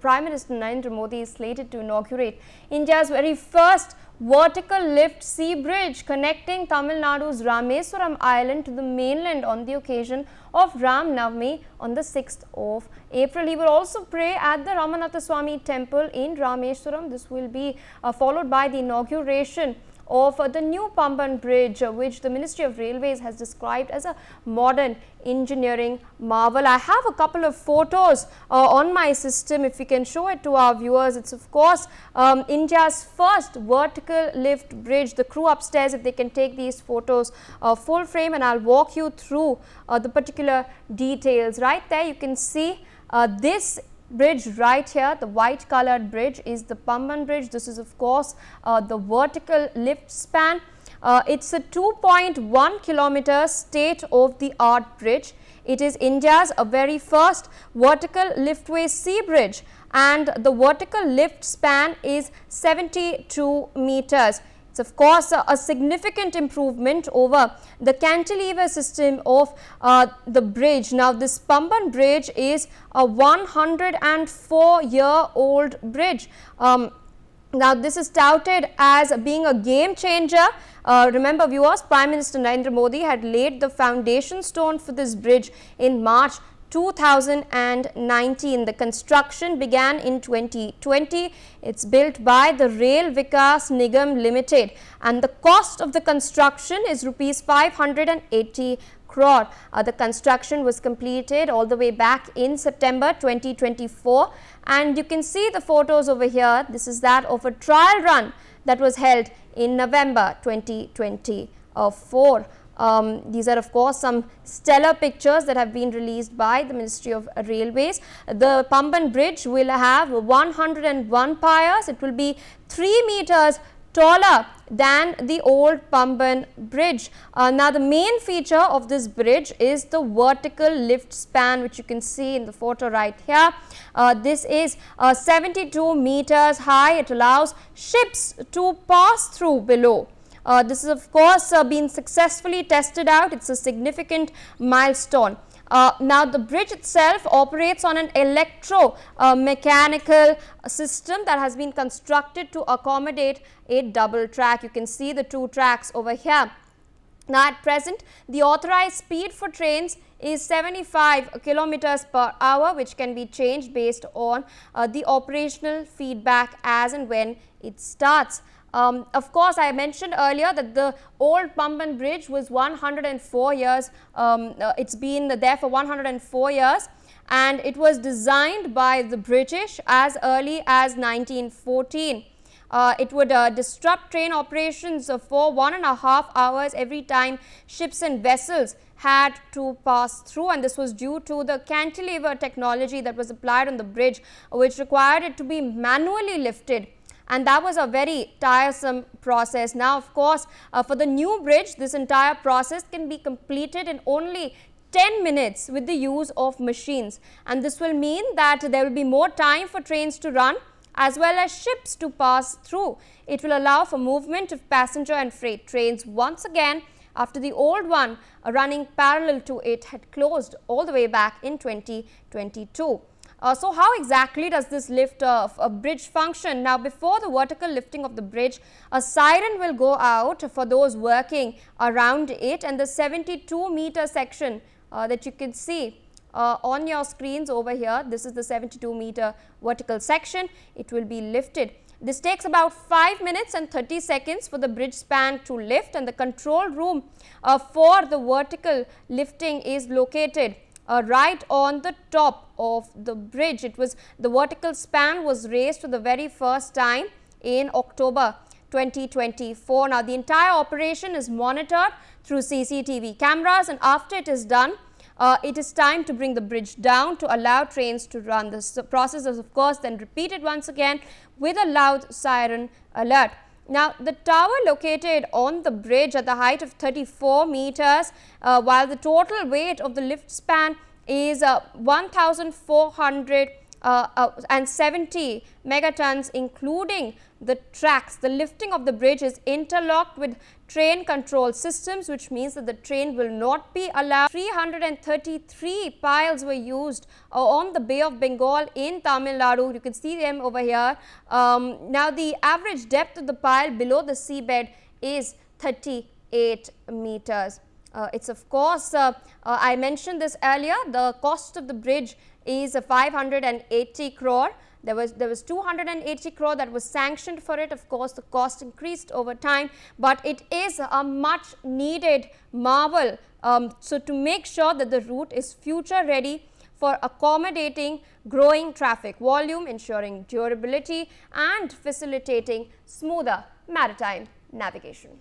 Prime Minister Narendra Modi is slated to inaugurate India's very first vertical lift sea bridge connecting Tamil Nadu's Rameshwaram island to the mainland on the occasion of Ram Navami on the 6th of April. He will also pray at the Ramanathaswamy temple in Rameshwaram. This will be followed by the inauguration of the new Pamban Bridge, which the Ministry of Railways has described as a modern engineering marvel. I have a couple of photos on my system. If we can show it to our viewers, it's of course India's first vertical lift bridge. The crew upstairs, if they can take these photos full frame, and I'll walk you through the particular details. Right there you can see this bridge right here, the white colored bridge is the Pamban Bridge. This is of course the vertical lift span. It's a 2.1 kilometer state of the art bridge. It is India's very first vertical liftway sea bridge, and the vertical lift span is 72 meters. It's of course a significant improvement over the cantilever system of the bridge. Now this Pamban Bridge is a 104-year-old bridge. Now this is touted as being a game changer. Remember viewers, Prime Minister Narendra Modi had laid the foundation stone for this bridge in March 2019. The construction began in 2020. It's built by the Rail Vikas Nigam Limited, and the cost of the construction is rupees 580 crore. The construction was completed all the way back in September 2024, and you can see the photos over here. This is that of a trial run that was held in November 2024. These are of course some stellar pictures that have been released by the Ministry of Railways. The Pamban Bridge will have 101 piers. It will be 3 meters taller than the old Pamban Bridge. Now the main feature of this bridge is the vertical lift span, which you can see in the photo right here. This is 72 meters high. It allows ships to pass through below. This is of course been successfully tested out. It's a significant milestone. Now the bridge itself operates on an electro-mechanical system that has been constructed to accommodate a double track. You can see the 2 tracks over here. Now at present the authorized speed for trains is 75 kilometers per hour, which can be changed based on the operational feedback as and when it starts. Of course, I mentioned earlier that the old Pamban Bridge was 104 years, it's been there for 104 years, and it was designed by the British as early as 1914. It would disrupt train operations for 1.5 hours every time ships and vessels had to pass through, and this was due to the cantilever technology that was applied on the bridge, which required it to be manually lifted. And that was a very tiresome process. Now of course for the new bridge, this entire process can be completed in only 10 minutes with the use of machines, and this will mean that there will be more time for trains to run as well as ships to pass through. It will allow for movement of passenger and freight trains once again after the old one running parallel to it had closed all the way back in 2022. So how exactly does this lift a bridge function? Now before the vertical lifting of the bridge, a siren will go out for those working around it, and the 72 meter section that you can see on your screens over here, this is the 72 meter vertical section. It will be lifted. This takes about 5 minutes and 30 seconds for the bridge span to lift, and the control room for the vertical lifting is located right on the top of the bridge. The vertical span was raised for the very first time in October 2024. Now the entire operation is monitored through CCTV cameras, and after it is done, it is time to bring the bridge down to allow trains to run. This process is of course then repeated once again with a loud siren alert. Now the tower located on the bridge at the height of 34 meters, while the total weight of the lift span is 1,400 and 70 megatons, including the tracks. The lifting of the bridge is interlocked with train control systems, which means that the train will not be allowed. 333 piles were used on the Bay of Bengal in Tamil Nadu. You can see them over here. Now, the average depth of the pile below the seabed is 38 meters. It's of course, I mentioned this earlier, the cost of the bridge is 580 crore. There was 280 crore that was sanctioned for it. Of course, the cost increased over time, but it is a much needed marvel. So, to make sure that the route is future ready for accommodating growing traffic volume, ensuring durability and facilitating smoother maritime navigation.